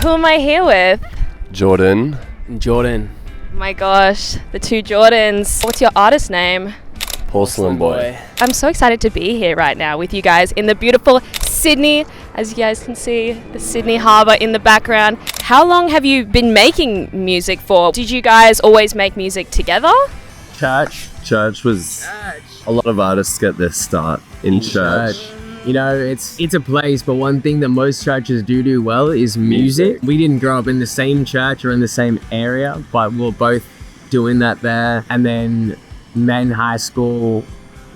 Who am I here with? Jordan. Jordan. My gosh, the two Jordans. What's your artist name? Porcelain Boy. I'm so excited to be here right now with you guys in the beautiful Sydney. As you guys can see, the Sydney Harbour in the background. How long have you been making music for? Did you guys always make music together? Church was... A lot of artists get their start in church. You know, it's a place, but one thing that most churches do well is music. We didn't grow up in the same church or in the same area, but we were both doing that there. And then met in high school,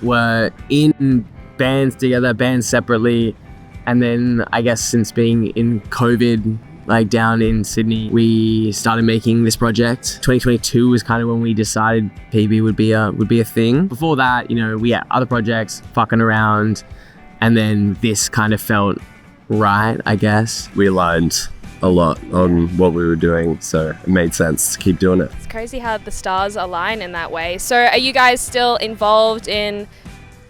were in bands together, bands separately. And then I guess since being in COVID, like down in Sydney, we started making this project. 2022 was kind of when we decided PB would be a thing. Before that, you know, we had other projects fucking around. And then this kind of felt right, I guess. We aligned a lot on what we were doing, so it made sense to keep doing it. It's crazy how the stars align in that way. So are you guys still involved in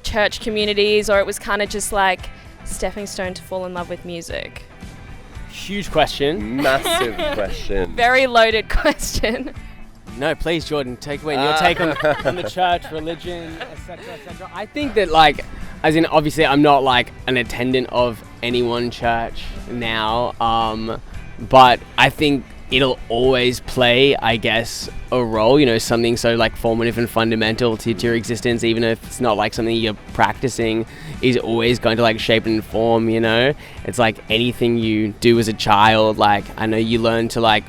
church communities, or it was kind of just like stepping stone to fall in love with music? Huge question. Massive question. Very loaded question. No, please, Jordan, take away your take on the church, religion, etc., etc. I think that, like, as in, obviously, I'm not like an attendant of any one church now, but I think it'll always play, I guess, a role, you know, something so like formative and fundamental to your existence, even if it's not like something you're practicing, is always going to like shape and inform, you know? It's like anything you do as a child, like I know you learn to like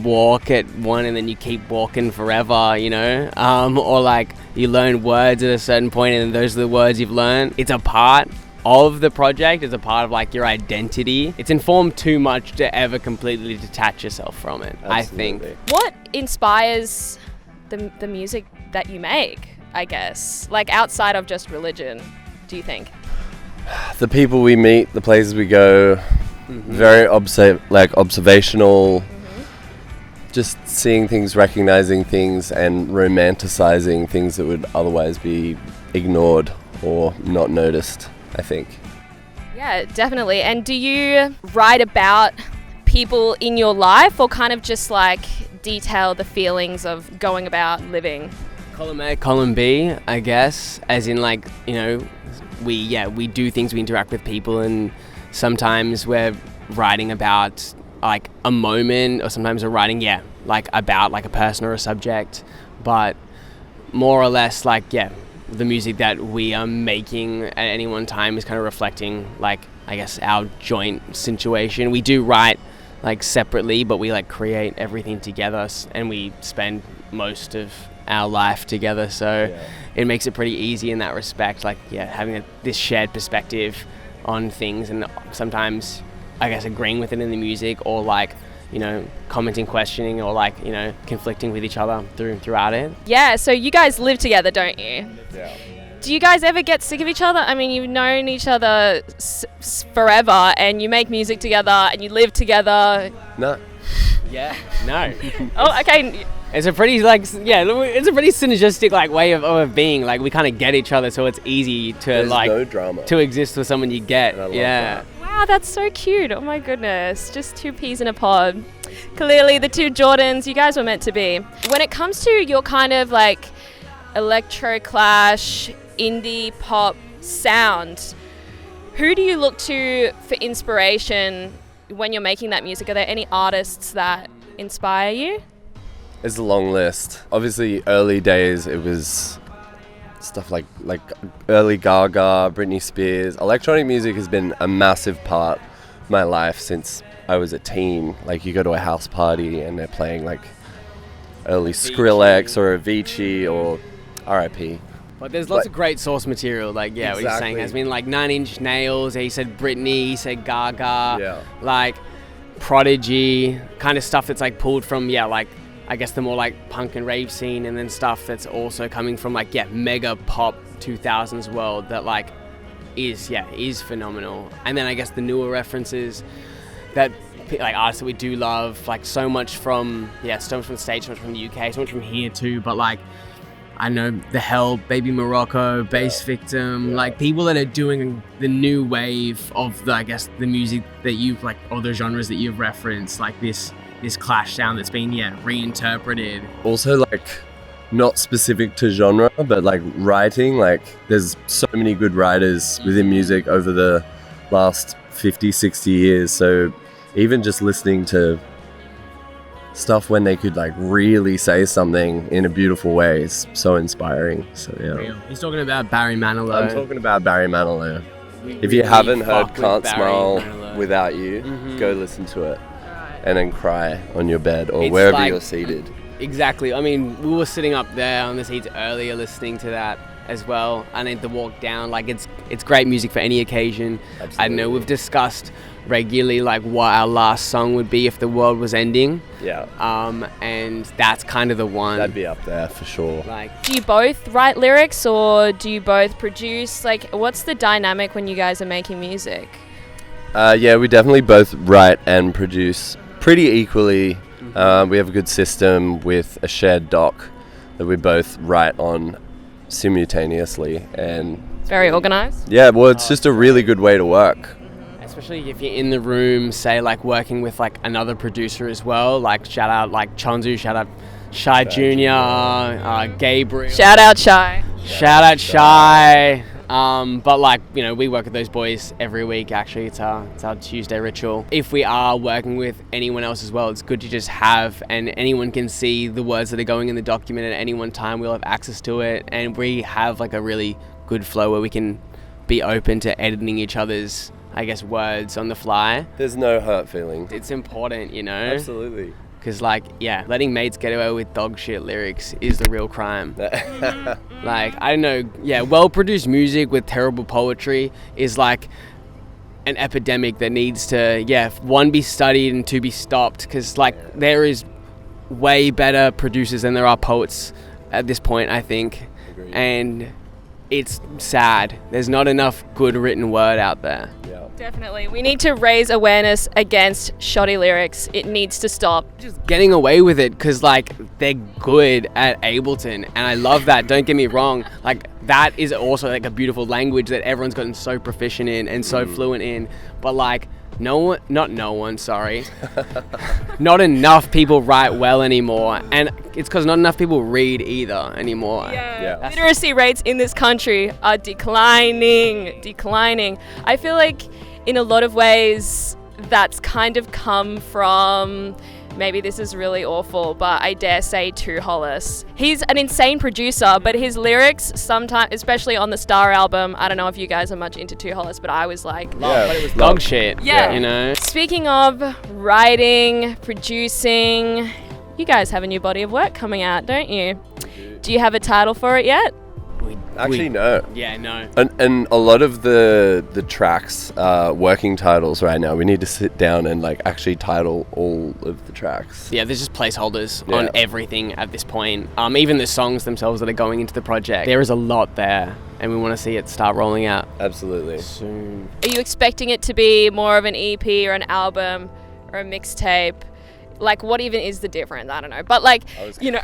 walk at one and then you keep walking forever, you know, or like you learn words at a certain point and those are the words you've learned. It's a part of the project, it's a part of like your identity. It's informed too much to ever completely detach yourself from it. Absolutely. I think. What inspires the music that you make, I guess, like outside of just religion, do you think? The people we meet, the places we go, very observational. Just seeing things, recognizing things, and romanticizing things that would otherwise be ignored or not noticed, I think. Yeah, definitely. And do you write about people in your life, or kind of just like detail the feelings of going about living? Column A, column B, I guess, as in like, you know, we do things, we interact with people, and sometimes we're writing about like a moment, or sometimes we're writing like about like a person or a subject, but more or less like the music that we are making at any one time is kind of reflecting like, I guess, our joint situation. We do write like separately, but we like create everything together, and we spend most of our life together, so it makes it pretty easy in that respect, like having this shared perspective on things, and sometimes I guess agreeing with it in the music, or like, you know, commenting, questioning, or like, you know, conflicting with each other throughout it. Yeah, so you guys live together, don't you? Yeah. Do you guys ever get sick of each other? I mean, you've known each other forever, and you make music together, and you live together. No. Yeah, no. Oh, okay. It's a pretty it's a pretty synergistic like way of being. Like we kind of get each other, so it's easy to There's like no drama. To exist with someone you get. And I love that. Wow, that's so cute. Oh my goodness. Just two peas in a pod. Clearly the two Jordans, you guys were meant to be. When it comes to your kind of like electro clash, indie pop sound, who do you look to for inspiration when you're making that music? Are there any artists that inspire you? It's a long list. Obviously, early days, it was stuff like early Gaga, Britney Spears. Electronic music has been a massive part of my life since I was a teen. Like, you go to a house party and they're playing like early Skrillex or Avicii or R.I.P. But there's lots of great source material, like, exactly. What you're saying has been like 9 Inch Nails, he said Britney, he said Gaga, like Prodigy, kind of stuff that's like pulled from, like, I guess the more like punk and rave scene, and then stuff that's also coming from like, mega pop 2000s world that like is phenomenal. And then I guess the newer references that like artists that we do love, like so much from the States, so much from the UK, so much from here too, but like I know The Help, Baby Morocco, Bass Victim, like people that are doing the new wave of the, I guess, the music that you've like, or the genres that you've referenced, like this clash sound that's been reinterpreted. Also, like, not specific to genre, but like writing, like there's so many good writers within music over the last 50, 60 years. So even just listening to stuff when they could like really say something in a beautiful way is so inspiring. So yeah. He's talking about Barry Manilow. I'm talking about Barry Manilow. If you really haven't heard fuck with Can't Barry Smile Manilow. Without You, go listen to it and then cry on your bed or It's wherever like- you're seated. Exactly. I mean, we were sitting up there on the seats earlier listening to that as well. And then the walk down, like it's great music for any occasion. Absolutely. I know we've discussed regularly like what our last song would be if the world was ending. Yeah. And that's kind of the one. That'd be up there for sure. Like, Do you both write lyrics or do you both produce? Like, what's the dynamic when you guys are making music? Yeah, we definitely both write and produce pretty equally. We have a good system with a shared doc that we both write on simultaneously, and Very organized? yeah, well, it's just a really good way to work. especially if you're in the room, say like working with like another producer as well, like shout out like Chonzu, shout out Shy Jr., Gabriel. Shout out Shy. Shout out Shy. But like, you know, we work with those boys every week. Actually, it's our Tuesday ritual. If we are working with anyone else as well, it's good to just have, and anyone can see the words that are going in the document at any one time. We'll have access to it, and we have like a really good flow where we can be open to editing each other's, I guess, words on the fly. There's no hurt feelings. It's important, you know. Absolutely. Because, like, yeah, letting mates get away with dog shit lyrics is the real crime. Like, I don't know, yeah, well-produced music with terrible poetry is like an epidemic that needs to, one, be studied and two, be stopped. Because, like, there is way better producers than there are poets at this point, I think. Agreed. And it's sad. There's not enough good written word out there. Yeah. Definitely. We need to raise awareness against shoddy lyrics. It needs to stop. Just getting away with it because like they're good at Ableton, and I love that, don't get me wrong. Like that is also like a beautiful language that everyone's gotten so proficient in and so fluent in, but like not enough people write well anymore, and it's because not enough people read either anymore. Yeah. Literacy rates in this country are declining. I feel like in a lot of ways that's kind of come from, maybe this is really awful, but I dare say Too Hollis. He's an insane producer, but his lyrics sometimes, especially on the Star album, I don't know if you guys are much into Too Hollis, but I was like, Yeah. But it was dog shit. Yeah. You know. Speaking of writing, producing, you guys have a new body of work coming out, don't you? Do you have a title for it yet? Actually, no. Yeah, no. And a lot of the tracks are working titles right now. We need to sit down and like actually title all of the tracks. Yeah, there's just placeholders Yeah. on everything at this point. Even the songs themselves that are going into the project. There is a lot there, and we want to see it start rolling out Absolutely. soon. Are you expecting it to be more of an EP or an album or a mixtape? Like, what even is the difference? I don't know. But like, you know,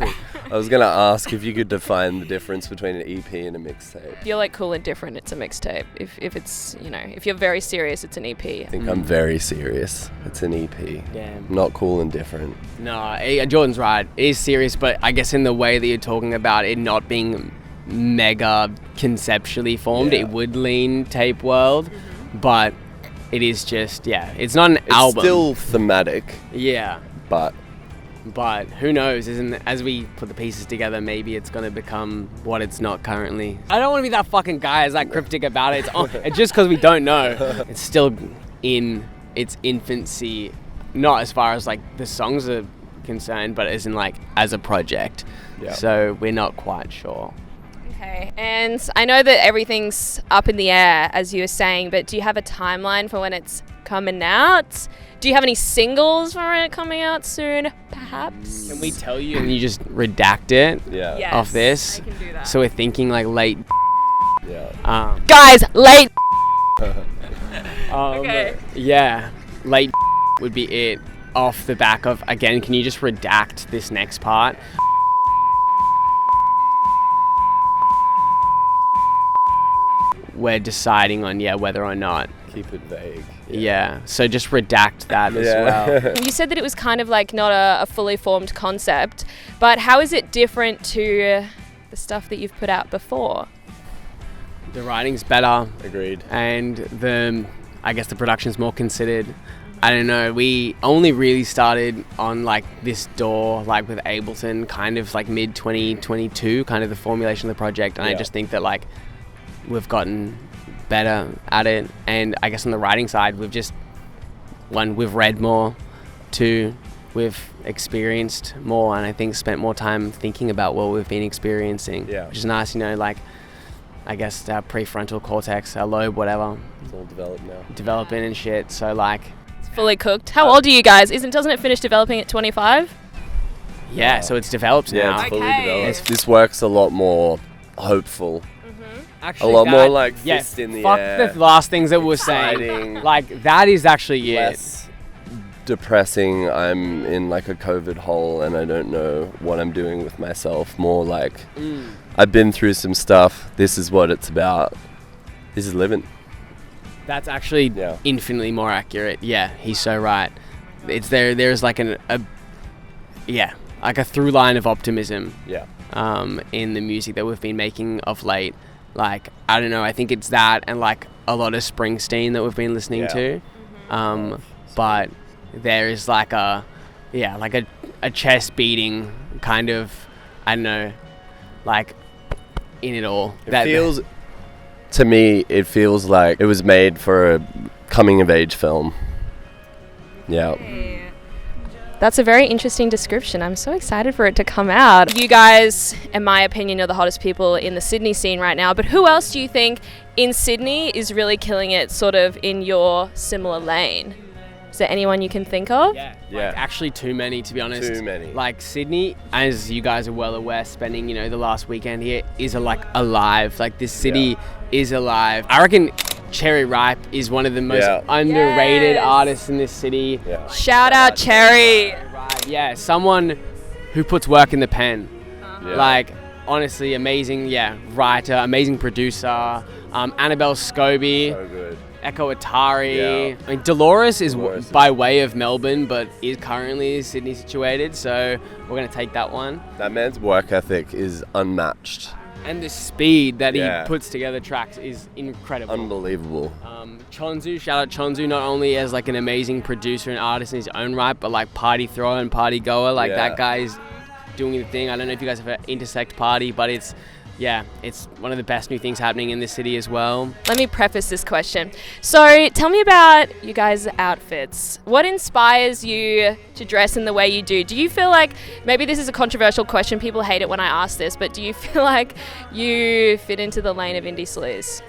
I was gonna ask if you could define the difference between an EP and a mixtape. if you're like cool and different, it's a mixtape. If it's, you know, if you're very serious, it's an EP. I think I'm very serious. It's an EP. Damn. Not cool and different. No, Jordan's right. It is serious, but I guess in the way that you're talking about it not being mega conceptually formed, Yeah. it would lean tape world, but it is just, it's not an It's album. still thematic, Yeah. but But who knows, as we put the pieces together, maybe it's going to become what it's not currently. I don't want to be that fucking guy who's that cryptic about it. It's just because we don't know. It's still in its infancy, not as far as like the songs are concerned, but as in like as a project. Yeah. So we're not quite sure. Okay, and I know that everything's up in the air, as you were saying, but do you have a timeline for when it's coming out? Do you have any singles for it coming out soon, perhaps? Can we tell you and you just redact it yeah. Yes, off this? I can do that. So we're thinking like late. Yeah. Guys, late. Okay. Yeah, late would be it off the back of, again, can you just redact this next part? we're deciding on whether or not. Keep it vague. Yeah. So just redact that as well. You said that it was kind of like not a fully formed concept, but how is it different to the stuff that you've put out before? The writing's better. Agreed. And I guess the production's more considered. I don't know, we only really started on like this door, like with Ableton, kind of like mid 2022, kind of the formulation of the project. And I just think that like we've gotten better at it. And I guess on the writing side, we've read more, two, we've experienced more, and I think spent more time thinking about what we've been experiencing, which is nice, like I guess our prefrontal cortex, our lobe, whatever. It's all developed now. Developing and shit, so like... Fully cooked. How old are you guys? Doesn't it finish developing at 25? Yeah, so it's developed now. Yeah, it's fully developed. This work's a lot more hopeful. Actually, a lot more like fist in the air. Fuck the last things that we're saying. Like, that is actually less depressing. I'm in like a COVID hole and I don't know what I'm doing with myself. More like I've been through some stuff. This is what it's about. This is living. That's actually infinitely more accurate. Yeah, he's so right. It's there's like a through line of optimism. In the music that we've been making of late. Like, I don't know, I think it's that and like a lot of Springsteen that we've been listening to. But there is like a chest beating kind of, I don't know, like in it all. To me, it feels like it was made for a coming of age film. Yeah. That's a very interesting description. I'm so excited for it to come out. You guys, in my opinion, are the hottest people in the Sydney scene right now, but who else do you think in Sydney is really killing it sort of in your similar lane? Is there anyone you can think of? Yeah. Like, actually too many, to be honest. Too many. Like Sydney, as you guys are well aware, spending, the last weekend here is alive. Like this city is alive. I reckon Cherry Ripe is one of the most underrated artists in this city. Yeah. Shout out Cherry. Yeah, someone who puts work in the pen. Like, honestly, amazing, writer, amazing producer. Annabelle Scobie. So good. Echo Atari. I mean, Dolores is by way of Melbourne, but is currently Sydney situated, so we're going to take that one. That man's work ethic is unmatched. And the speed that he puts together tracks is incredible. Unbelievable. Chonzu, shout out Chonzu, not only as like an amazing producer and artist in his own right, but like party thrower and party goer. Like that guy's doing the thing. I don't know if you guys have an Intersect party, but it's one of the best new things happening in the city as well. Let me preface this question. So tell me about you guys' outfits. What inspires you to dress in the way you do? Do you feel like, maybe this is a controversial question, people hate it when I ask this, but do you feel like you fit into the lane of indie sleaze?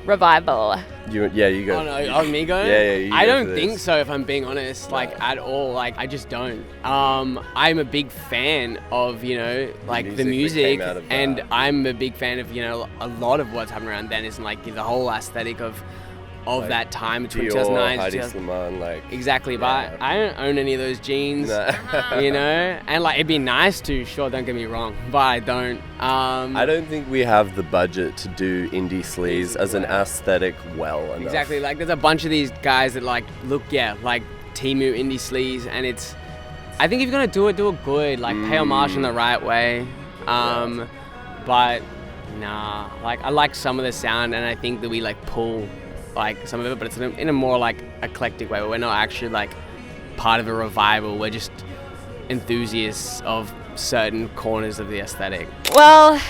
Revival. You go. Oh no, me going? Yeah. I don't think so, if I'm being honest, at all. Like, I just don't. I'm a big fan of, like the music, and I'm a big fan of, a lot of what's happening around then is like the whole aesthetic of like that time between 2009 and 2000. Exactly, but I don't own any of those jeans, and like it'd be nice to, sure, don't get me wrong, but I don't. I don't think we have the budget to do indie sleaze as an aesthetic well enough. Exactly, like there's a bunch of these guys that like look like Temu indie sleaze, and it's, I think if you're gonna do it good, like pay homage in the right way. But nah, like I like some of the sound, and I think that we like pull like some of it, but it's in a more like eclectic way where we're not actually like part of a revival. We're just enthusiasts of certain corners of the aesthetic. Well,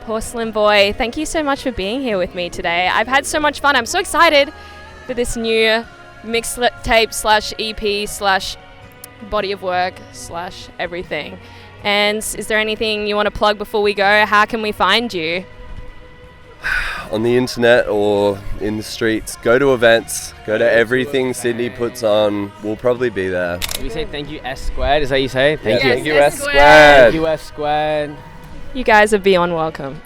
Porcelain Boy, thank you so much for being here with me today. I've had so much fun. I'm so excited for this new mixtape /EP / body of work / everything. And is there anything you want to plug before we go? How can we find you? On the internet or in the streets. Go to events. Go to everything Sydney puts on. We'll probably be there. We say thank you S squared. Is that what you say? Thank you S S squared. squared. Thank you S squared. You guys are beyond welcome.